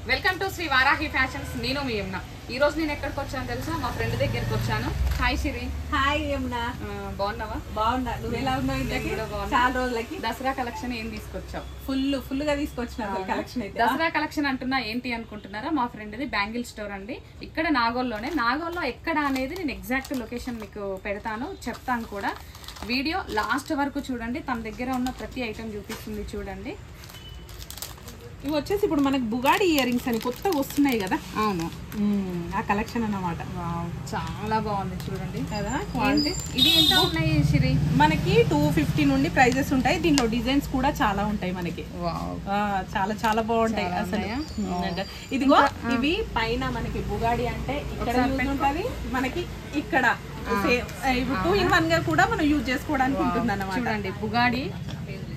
Welcome to Shri Varahi fashions. నేను మీ యమున. ఈ రోజు నేను ఎక్కడికి వచ్చాను తెలుసా? మా ఫ్రెండ్ దగ్గరికి వచ్చాను. హాయ్ సిరి. హాయ్ యమున. బాగున్నావా? బాగున్నా. నువ్వు ఎలా ఉన్నావు? చాలా రోజులకి దసరా కలెక్షన్ ఏం తీసుకొచ్చావు? ఫుల్ గా తీసుకొచ్చిన కలెక్షన్ అయితే. దసరా కలెక్షన్ అంటున్నా ఏంటి అనుకుంటున్నారా? మా ఫ్రెండ్ది బ్యాంగిల్ స్టోర్ అండి. ఇక్కడ నాగోల్లో ఎక్కడ అనేది నేను ఎగ్జాక్ట్ లొకేషన్ మీకు పెడతాను, చెప్తాను కూడా. వీడియో లాస్ట్ వరకు చూడండి. తన దగ్గర ఉన్న ప్రతి ఐటెం చూపిస్తుంది చూడండి. ఇవి వచ్చేసి ఇప్పుడు మనకి బుగాడి ఇయర్ రింగ్స్ అని కొత్తగా వస్తున్నాయి కదా. అవును, ఆ కలెక్షన్ అన్నమాట. చాలా బాగుంది చూడండి కదా క్వాలిటీ. ఇది ఎంత ఉన్నాయి సిరి? మనకి 250 నుండి ప్రైజెస్ ఉంటాయి. దీంట్లో డిజైన్స్ కూడా చాలా ఉంటాయి మనకి. చాలా చాలా బాగుంటాయి అసలు. ఇదిగో ఇవి పైన మనకి బుగాడి అంటే ఇక్కడ యూజ్ ఉంటుంది, మనకి ఇక్కడ 2-in-1 గా కూడా మనం యూజ్ చేసుకోవడానికి ఉంటుంది అన్నమాట. చూడండి బుగాడి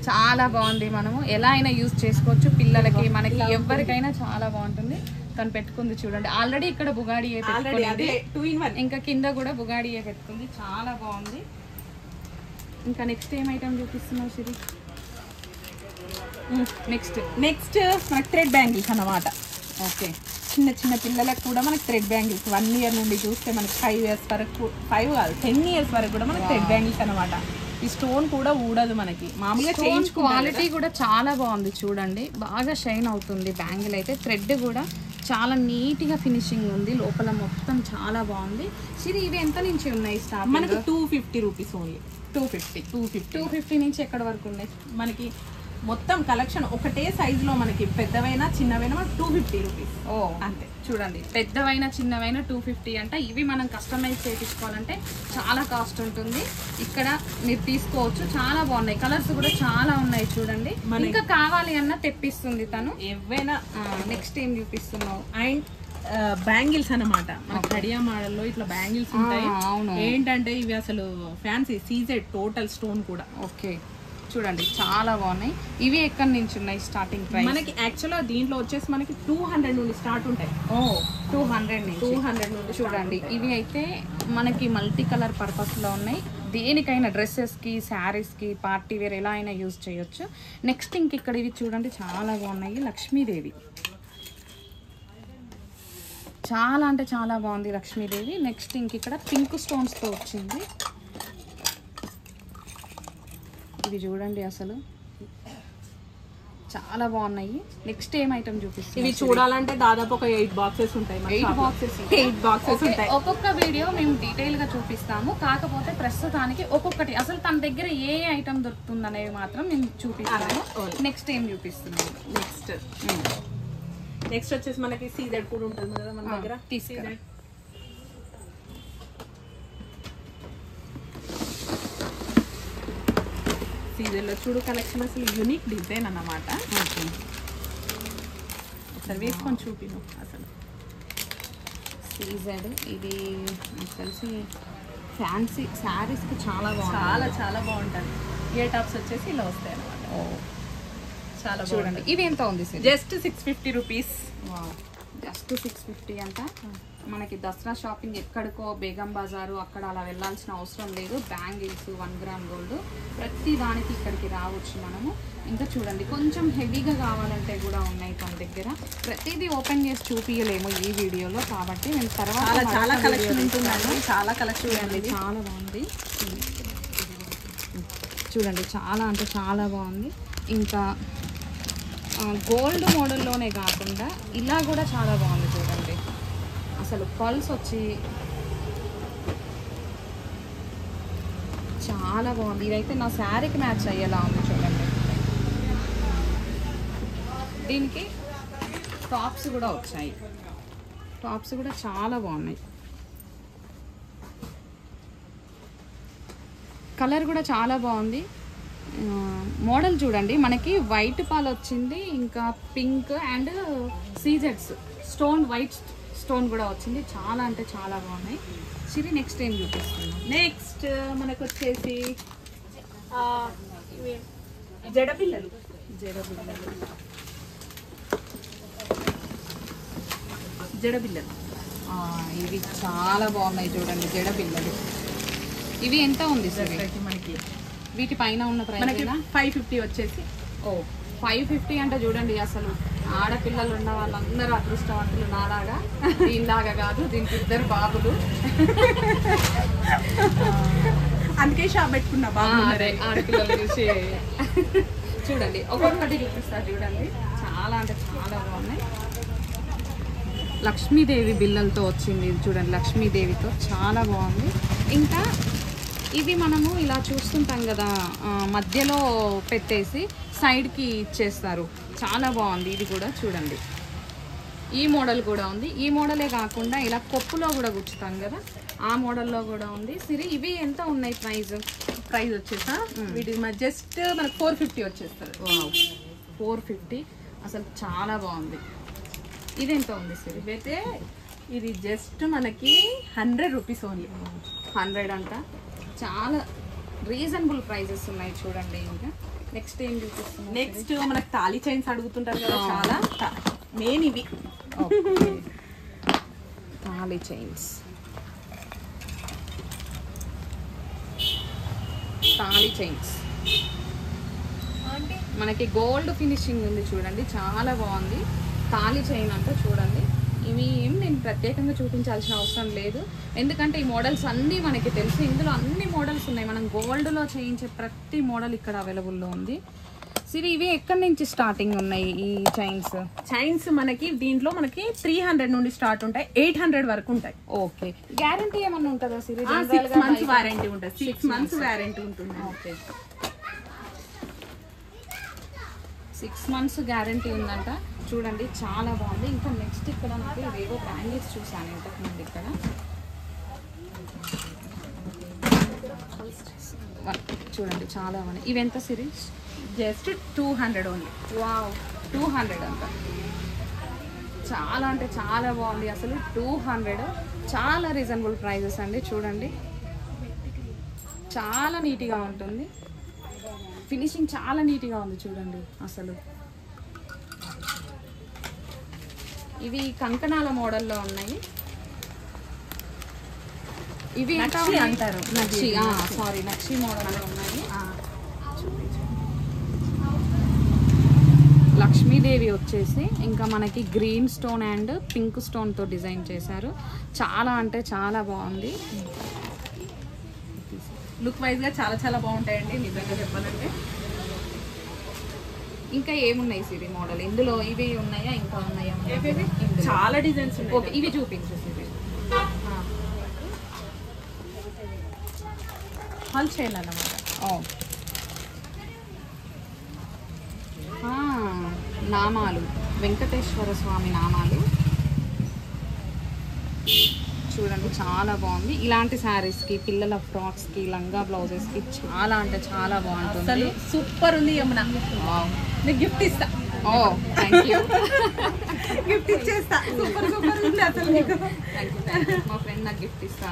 చాలా బాగుంది. మనము ఎలా అయినా యూజ్ చేసుకోవచ్చు, పిల్లలకి మనకి ఎవరికైనా చాలా బాగుంటుంది. తను పెట్టుకుంది చూడండి. ఆల్రెడీ ఇక్కడ బుగాడియే పెట్టుకుంది, 2-in-1. ఇంకా కింద కూడా బుగాడియే పెట్టుకుంది. చాలా బాగుంది. ఇంకా నెక్స్ట్ ఏం ఐటమ్ చూపిస్తున్నావు సిరి? నెక్స్ట్ మనకి థ్రెడ్ బ్యాంగిల్స్ అన్నమాట. ఓకే, చిన్న చిన్న పిల్లలకు కూడా మనకి థ్రెడ్ బ్యాంగిల్స్ 1 year నుండి చూస్తే మనకి 5 years వరకు, 5 కాదు 10 years వరకు కూడా మనకి థ్రెడ్ బ్యాంగిల్స్ అనమాట. ఈ స్టోన్ కూడా ఊడదు మనకి. మామూలుగా చేంజ్ క్వాలిటీ కూడా చాలా బాగుంది చూడండి. బాగా షైన్ అవుతుంది బ్యాంగిల్ అయితే. థ్రెడ్ కూడా చాలా నీట్గా ఫినిషింగ్ ఉంది. లోపల మొత్తం చాలా బాగుంది. సిరి ఇవి ఎంత నుంచి ఉన్నాయి స్టార్ట్? మనకి 250 రూపీస్ ఓన్లీ. 250 నుంచి ఎక్కడ వరకు ఉన్నాయి మనకి? మొత్తం కలెక్షన్ ఒకటే సైజ్ లో మనకి పెద్దవైనా చిన్నవైనా 250 రూపీస్. అంతే. చూడండి పెద్దవైనా చిన్నవైనా 250 అంట. ఇవి మనం కస్టమైజ్ చేయించుకోవాలంటే చాలా కాస్ట్ ఉంటుంది. ఇక్కడ మీరు తీసుకోవచ్చు. చాలా బాగున్నాయి. కలర్స్ కూడా చాలా ఉన్నాయి చూడండి. ఇంకా కావాలి అన్న తెప్పిస్తుంది తను ఏవైనా. నెక్స్ట్ ఏం చూపిస్తున్నావు? అండ్ బ్యాంగిల్స్ అన్నమాట. మనకి కడియా మోడల్లో ఇట్లా బ్యాంగిల్స్ ఉంటాయి. ఏంటంటే ఇవి అసలు ఫ్యాన్సీ సీజెడ్ టోటల్ స్టోన్ కూడా. ఓకే, చూడండి చాలా బాగున్నాయి. ఇవి ఎక్కడి నుంచి ఉన్నాయి స్టార్టింగ్ ప్రైస్? మనకి యాక్చువల్గా దీంట్లో వచ్చేసి మనకి 200 నుండి స్టార్ట్ ఉంటాయి. 200 నుండి చూడండి. ఇవి అయితే మనకి మల్టీ కలర్ పర్పస్లో ఉన్నాయి. దేనికైనా డ్రెస్సెస్కి, శారీస్కి, పార్టీ వేర్ ఎలా అయినా యూజ్ చేయొచ్చు. నెక్స్ట్ ఇంక ఇక్కడ ఇవి చూడండి చాలా బాగున్నాయి. లక్ష్మీదేవి చాలా అంటే చాలా బాగుంది లక్ష్మీదేవి. నెక్స్ట్ ఇంక ఇక్కడ పింక్ స్టోన్స్తో వచ్చింది. ఇవి చూడండి అసలు చాలా బాగున్నాయి. నెక్స్ట్ ఏం ఐటమ్ చూపిస్తుంది? ఇవి చూడాలంటే దాదాపు ఒక 8 బాక్సెస్ ఉంటాయి. 8 బాక్సెస్ ఉంటాయి. ఒక్కొక్క వీడియో మేము డీటెయిల్ గా చూపిస్తాము. కాకపోతే ప్రస్తుతానికి ఒక్కొక్కటి అసలు తన దగ్గర ఏ ఐటమ్ దొరుకుతుంది అనేవి మాత్రం మేము చూపిస్తాము. నెక్స్ట్ ఏం చూపిస్తున్నాము? నెక్స్ట్ వచ్చేసి మనకి సీజెడ్ కూడా ఉంటుంది కదా మన దగ్గర. తీసుకురా. సీజన్లో చూడు కలెక్షన్ అసలు యూనిక్ డిజైన్ అన్నమాట. ఒకసారి వేసుకొని చూపిను. అసలు సీజెడ్ ఇది నాకు తెలిసి ఫ్యాన్సీ శారీస్కి చాలా బాగుంది. చాలా చాలా బాగుంటుంది. ఇయర్ టాప్స్ వచ్చేసి ఇలా వస్తాయి అన్నమాట. చాలా చూడండి. ఇవి ఎంత ఉంది? Just 650 rupees. జస్ట్ 650 అంట. మనకి దసరా షాపింగ్ ఎక్కడికో బేగం బజారు అక్కడ అలా వెళ్ళాల్సిన అవసరం లేదు. బ్యాంగిల్స్, 1 గ్రామ్ గోల్డ్ ప్రతి దానికి ఇక్కడికి రావచ్చు మనము. ఇంకా చూడండి కొంచెం హెవీగా కావాలంటే కూడా ఉన్నాయి తన దగ్గర. ప్రతిదీ ఓపెన్ చేసి చూపించలేము ఈ వీడియోలో, కాబట్టి నేను తర్వాత చాలా కలెక్షన్ ఉంటుందండి. చాలా కలెక్షన్ చూడండి. చాలా బాగుంది చూడండి. చాలా అంటే చాలా బాగుంది. ఇంకా గోల్డ్ మోడల్లోనే కాకుండా ఇలా కూడా చాలా బాగుంది చూడండి. అసలు పల్స్ వచ్చి చాలా బాగుంది. ఇదైతే నా శారీకి మ్యాచ్ అయ్యేలా ఉంది చూడండి. దీనికి టాప్స్ కూడా వచ్చాయి. టాప్స్ కూడా చాలా బాగున్నాయి. కలర్ కూడా చాలా బాగుంది. మోడల్ చూడండి. మనకి వైట్ పాల్ వచ్చింది, ఇంకా పింక్ అండ్ సీజెడ్స్ స్టోన్, వైట్ స్టోన్ కూడా వచ్చింది. చాలా అంటే చాలా బాగున్నాయి. సిరి నెక్స్ట్ ఏం చూపిస్తున్నాం? నెక్స్ట్ మనకు వచ్చేసి జడపిల్లలు. ఇవి చాలా బాగున్నాయి చూడండి. జడపిల్లలు ఇవి ఎంత ఉంది సార్ మనకి? వీటి పైన ఉన్న ప్రైస్ 550 వచ్చేసి. 550 అంటే చూడండి అసలు ఆడపిల్లలు ఉన్న వాళ్ళందరూ అదృష్టవంతులు నాలాగా. దీనిలాగా కాదు, దీనికి 2 బాబులు. అందుకే షాప్ పెట్టుకున్నా బాబు. అదే ఆడపిల్లలు చూసి చూడండి, ఒక్కొక్కటి చూపిస్తారు చూడండి. చాలా అంటే చాలా బాగున్నాయి. లక్ష్మీదేవి బిల్లలతో వచ్చింది ఇది చూడండి, లక్ష్మీదేవితో చాలా బాగుంది. ఇంకా ఇవి మనము ఇలా చూస్తుంటాం కదా, మధ్యలో పెట్టేసి సైడ్కి ఇచ్చేస్తారు, చాలా బాగుంది. ఇది కూడా చూడండి, ఈ మోడల్ కూడా ఉంది. ఈ మోడలే కాకుండా ఇలా కొప్పులో కూడా గుచ్చుతాం కదా, ఆ మోడల్లో కూడా ఉంది. సిరి ఇవి ఎంత ఉన్నాయి ప్రైస్ వచ్చేసా వీటి జస్ట్ మనకు 450 వచ్చేస్తుంది. 450 అసలు చాలా బాగుంది. ఇది ఎంత ఉంది సిరి? ఇవైతే ఇది జస్ట్ మనకి 100 రూపీస్ ఓన్లీ. 100 అంట, చాలా రీజనబుల్ ప్రైజెస్ ఉన్నాయి చూడండి. ఇంకా నెక్స్ట్ ఏం చూపిస్తుంది? నెక్స్ట్ మనకు తాళీ చైన్స్ అడుగుతుంటారు కదా, చాలా మెయిన్ ఇవి. తాళీ చైన్స్, తాళీ చైన్స్ మనకి గోల్డ్ ఫినిషింగ్ ఉంది చూడండి, చాలా బాగుంది. తాళీ చైన్ అంటే చూడండి, ఇవి ఏం నేను ప్రత్యేకంగా చూపించాల్సిన అవసరం లేదు, ఎందుకంటే ఈ మోడల్స్ అన్నీ మనకి తెలుసు. ఇందులో అన్ని మోడల్స్ ఉన్నాయి, మనం గోల్డ్లో చేయించే ప్రతి మోడల్ ఇక్కడ అవైలబుల్లో ఉంది. సిరి ఇవి ఎక్కడి నుంచి స్టార్టింగ్ ఉన్నాయి ఈ చైన్స్? మనకి దీంట్లో మనకి 300 నుండి స్టార్ట్ ఉంటాయి, 800 వరకు ఉంటాయి. ఓకే, గ్యారంటీ ఏమన్నా ఉంటుందా సిరి? 6 months వారంటీ ఉంటుంది. 6 months వారంటీ ఉంటుంది. ఓకే, 6 months గ్యారంటీ ఉందంట. చూడండి చాలా బాగుంది. ఇంకా నెక్స్ట్ ఇక్కడ నాకు ఇవేవో బ్యాంగిల్స్ చూసాను ఇంతకుముందు ఇక్కడ. చూడండి చాలా బాగుంది. ఇవి ఎంత సిరీస్? Just 200 only. వావ్, 200 అంట. చాలా అంటే చాలా బాగుంది అసలు. 200 చాలా రీజనబుల్ ప్రైజెస్ అండి. చూడండి చాలా నీట్గా ఉంటుంది, ఫినిషింగ్ చాలా నీట్గా ఉంది చూడండి అసలు. ఇవి కంకణాల మోడల్లో ఉన్నాయి. ఇవి అంటారు నక్షి, సారీ నక్షి మోడల్లో ఉన్నాయి. లక్ష్మీదేవి వచ్చేసి ఇంకా మనకి గ్రీన్ స్టోన్ అండ్ పింక్ స్టోన్తో డిజైన్ చేశారు. చాలా అంటే చాలా బాగుంది. లుక్ వైజ్గా చాలా చాలా బాగుంటాయండి నిజంగా చెప్పాలంటే. ఇంకా ఏమున్నాయి సిరి మోడల్ ఇందులో? ఇవి ఉన్నాయా ఇంకా ఉన్నాయా? చాలా డిజైన్స్ ఉన్నాయి. ఓకే, ఇవి చూపించు సిరి. హాల్ చేయాలన్నమాట. నామాలు, వెంకటేశ్వర స్వామి నామాలు చూడండి చాలా బాగుంది. ఇలాంటి శారీస్కి, పిల్లల ఫ్రాక్స్కి, లంగా బ్లౌజెస్కి చాలా అంటే చాలా బాగుంటుంది. సూపర్ ఉంది యమున. నేను గిఫ్ట్ ఇస్తా. ఓ థ్యాంక్ యూ, గిఫ్ట్ ఇచ్చేస్తా. సూపర్ సూపర్ ఉంది అసలు. మీకు థ్యాంక్ యూ. మా ఫ్రెండ్ నాకు గిఫ్ట్ ఇస్తా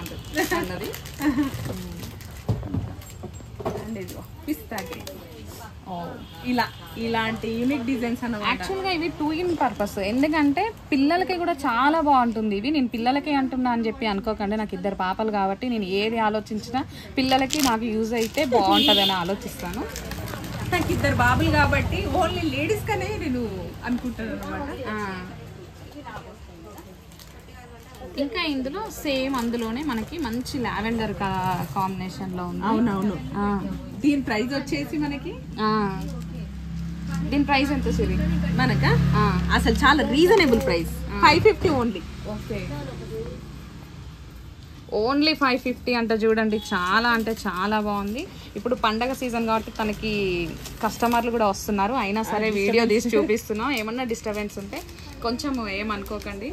అన్నది. అండ్ ఇదిగో పిస్తా గ్రీన్. ఇలా ఇలాంటి యూనిక్ డిజైన్స్ అన్నమాట. యాక్చువల్గా ఇవి 2 in పర్పస్, ఎందుకంటే పిల్లలకి కూడా చాలా బాగుంటుంది. ఇవి నేను పిల్లలకి అంటున్నా అని చెప్పి అనుకోకండి, నాకు 2 పాపలు కాబట్టి నేను ఏది ఆలోచించినా పిల్లలకి నాకు యూజ్ అయితే బాగుంటుందని ఆలోచిస్తాను. నాకు 2 బాబులు కాబట్టి ఓన్లీ లేడీస్ కనే నేను అనుకుంటాను అనమాట. ఇంకా ఇందులో సేమ్ అందులోనే మనకి మంచి లావెండర్ కాంబినేషన్ లో ఉంది. అవునవును. దీని ప్రైస్ వచ్చేసి మనకి దీని ప్రైస్ ఎంత సిరి? మనక అసలు చాలా reasonable price, 550 only. Okay, only 550 అంట. చూడండి చాలా అంటే చాలా బాగుంది. ఇప్పుడు పండగ సీజన్ కాబట్టి తనకి కస్టమర్లు కూడా వస్తున్నారు, అయినా సరే వీడియో తీసి చూపిస్తున్నాం. ఏమన్నా డిస్టర్బెన్స్ ఉంటే కొంచెం ఏమనుకోకండి,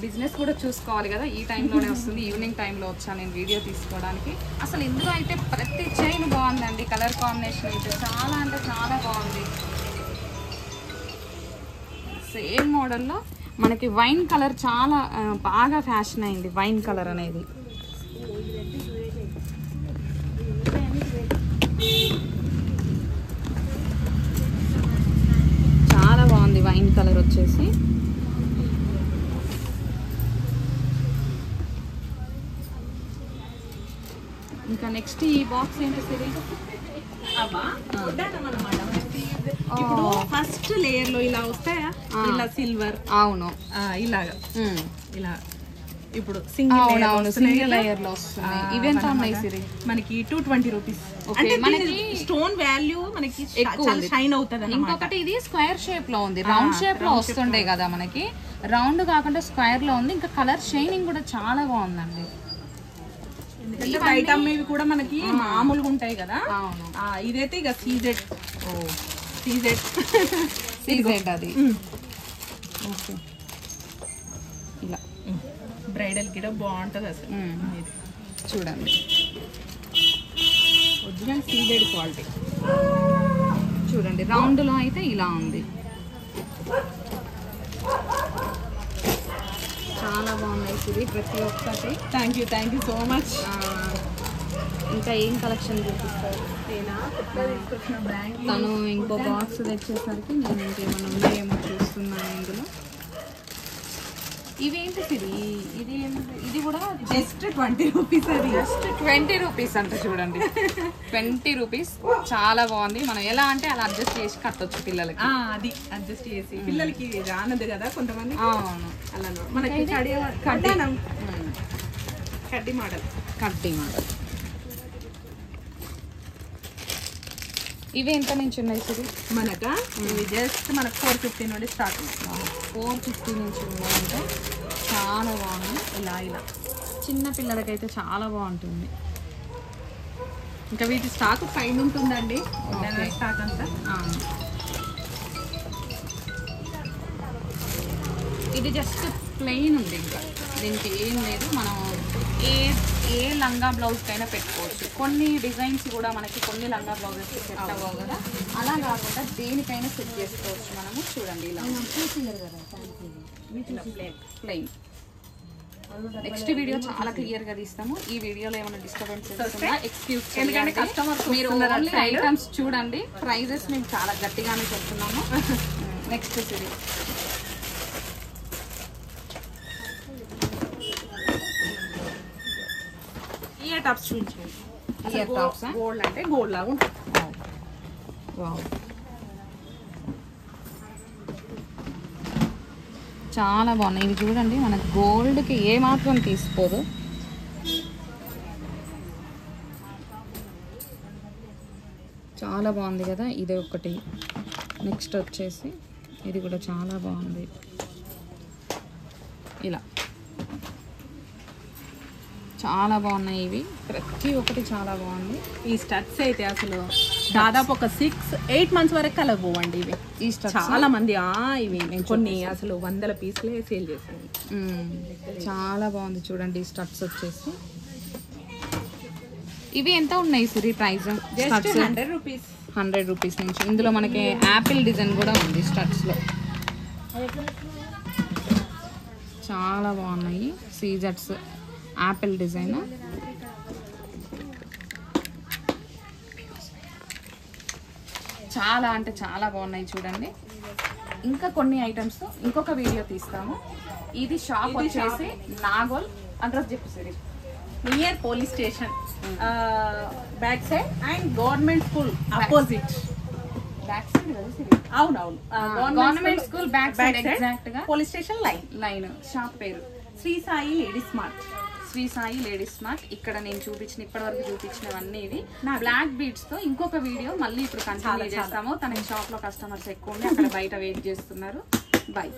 బిజినెస్ కూడా చూసుకోవాలి కదా. ఈ టైంలోనే వస్తుంది, ఈవినింగ్ టైంలో వచ్చాను నేను వీడియో తీసుకోవడానికి. అసలు ఇందులో అయితే ప్రతి చైన్ బాగుందండి, కలర్ కాంబినేషన్ అయితే చాలా అంటే చాలా బాగుంది. సేమ్ మోడల్లో మనకి వైన్ కలర్ చాలా బాగా ఫ్యాషన్ అయింది, వైన్ కలర్ అనేది. చాలా బాగుంది వైన్ కలర్ వచ్చేసి. ఇంకా నెక్స్ట్ ఈ బాక్స్ ఏంటి సిరి? ఇప్పుడు ఫస్ట్ లేయర్ లో ఇలా వస్తాయా, ఇలా సిల్వర్, అవును ఇలాగా ఇలా. ఇప్పుడు సింగిల్ లేయర్ లో వస్తుంది. ఇవెంత ఉన్నాయి సిరి? మనకి 220 రూపీస్. అంటే మనకి స్టోన్ వాల్యూ మనకి చాలా షైన్ అవుతుంది. ఇంకొకటి ఇది స్క్వేర్ షేప్ లో ఉంది, రౌండ్ షేప్ లో వస్తుండే కదా మనకి, రౌండ్ కాకుండా స్క్వేర్ లో ఉంది. ఇంకా కలర్ షైనింగ్ కూడా చాలా బాగుందండి. బయట అమ్మేవి కూడా మనకి మామూలుగా ఉంటాయి కదా, ఇదైతే ఇక సీజెడ్. సీజెడ్ అది. ఓకే, ఇలా బ్రైడల్ గిడ బాగుంటుంది అసలు. చూడండి, ఒరిజినల్ సీజెడ్ క్వాలిటీ. చూడండి, రౌండ్ లో అయితే ఇలా ఉంది. చాలా బాగున్నాయి సిరి ప్రతి ఒక్కటి. Thank you so much. ఇంకా ఏం కలెక్షన్ చూపిస్తారు? తను ఇంకో బాక్స్ తెచ్చేసరికి నేను ఇంకేమైనా ఉన్నాయేమో చూస్తున్నాను ఇందులో. ఇవేంటి సిరి? ఇది కూడా జస్ట్ 20 రూపీస్. అది జస్ట్ 20 రూపీస్ అంట. చూడండి, 20 రూపీస్. చాలా బాగుంది. మనం ఎలా అంటే అలా అడ్జస్ట్ చేసి కట్టొచ్చు పిల్లలకి. అది అడ్జస్ట్ చేసి పిల్లలకి రానదు కదా కొంతమంది. అవును, అలా మనకి కడ్డీ మోడల్. ఇవి ఎంత నుంచి ఉన్నాయి సిరి? ఇవి జస్ట్ మనకు 450 నుండి స్టార్ట్. 450 నుంచి ఉన్నాయంటే చాలా బాగుంది. ఇలా చిన్న పిల్లలకైతే చాలా బాగుంటుంది. ఇంకా వీటి స్టాక్ పైన ఉంటుందండి, స్టాక్ అంతా. ఇది జస్ట్ ప్లెయిన్ ఉంది, ఇంకా దీనికి ఏం లేదు. మనం ఏ లంగా బ్లౌజ్ కైనా పెట్టుకోవచ్చు. కొన్ని డిజైన్స్ కూడా మనకి కొన్ని లంగా బ్లౌజెస్ సెట్ అవ్వవు కదా, అలా కాకుండా దేనికైనా సెట్ చేసుకోవచ్చు మనము. చూడండి, ఇలా ప్లెయిన్. నెక్స్ట్ వీడియో చాలా క్లియర్ గా తీస్తాము. ఈ వీడియోలో ఏమైనా డిస్టర్బెన్స్ ఎక్స్క్యూజ్, ఎందుకంటే కస్టమర్స్ మీరు ఓన్లీ ఐటమ్స్ చూడండి. ప్రైజెస్ మేము చాలా గట్టిగానే చెప్తున్నాము. నెక్స్ట్ సిరీస్ ఇయర్ టాప్స్ చూపించండి. ఇయర్ టాప్స్ గోల్డ్ అంటే గోల్డ్ లాగా ఉంటుంది. చాలా బాగున్నాయి ఇవి. చూడండి, మనకు గోల్డ్కి ఏ మాత్రం తీసుకోదు. చాలా బాగుంది కదా. ఇది ఒకటి. నెక్స్ట్ వచ్చేసి ఇది కూడా చాలా బాగుంది. ఇలా చాలా బాగున్నాయి ఇవి. ప్రతి ఒక్కటి చాలా బాగుంది. ఈ స్టడ్స్ అయితే అసలు దాదాపు ఒక 6-8 మంత్స్ వరకు కలగపోవండి ఇవి. ఈ స్టడ్స్ చాలా మంది ఇవి కొన్ని అసలు 100 పీసులే సేల్ చేసింది. చాలా బాగుంది. చూడండి, ఈ స్టడ్స్ వచ్చేసి ఇవి ఎంత ఉన్నాయి సిరి ప్రైస్? 100 రూపీస్. 100 రూపీస్ నుంచి. ఇందులో మనకి యాపిల్ డిజైన్ కూడా ఉంది స్టడ్స్లో. చాలా బాగున్నాయి సీజర్స్, యాపిల్ డిజైన్. చాలా అంటే చాలా బాగున్నాయి. చూడండి, ఇంకా కొన్ని ఐటమ్స్ ఇంకొక వీడియో తీస్తాము. ఇది షాప్ వచ్చేసి నాగోల్. అడ్రస్ చెప్పేసి near police station back side and government school opposite. Back side అవునవును, government school back side exact గా పోలీస్ స్టేషన్ లైన్. షాప్ పేరు Shri Sai ladies mart. Shri Sai ladies mart. ఇక్కడ నేను ఇప్పటివరకు చూపించినవన్నీ ఇవి బ్లాక్ బీడ్స్ తో. ఇంకొక వీడియో మళ్ళీ ఇప్పుడు కంటిన్యూ చేస్తాము. తన షాప్ లో కస్టమర్స్ ఎక్కువ ఉండి అక్కడ బయట వెయిట్ చేస్తున్నారు. బై.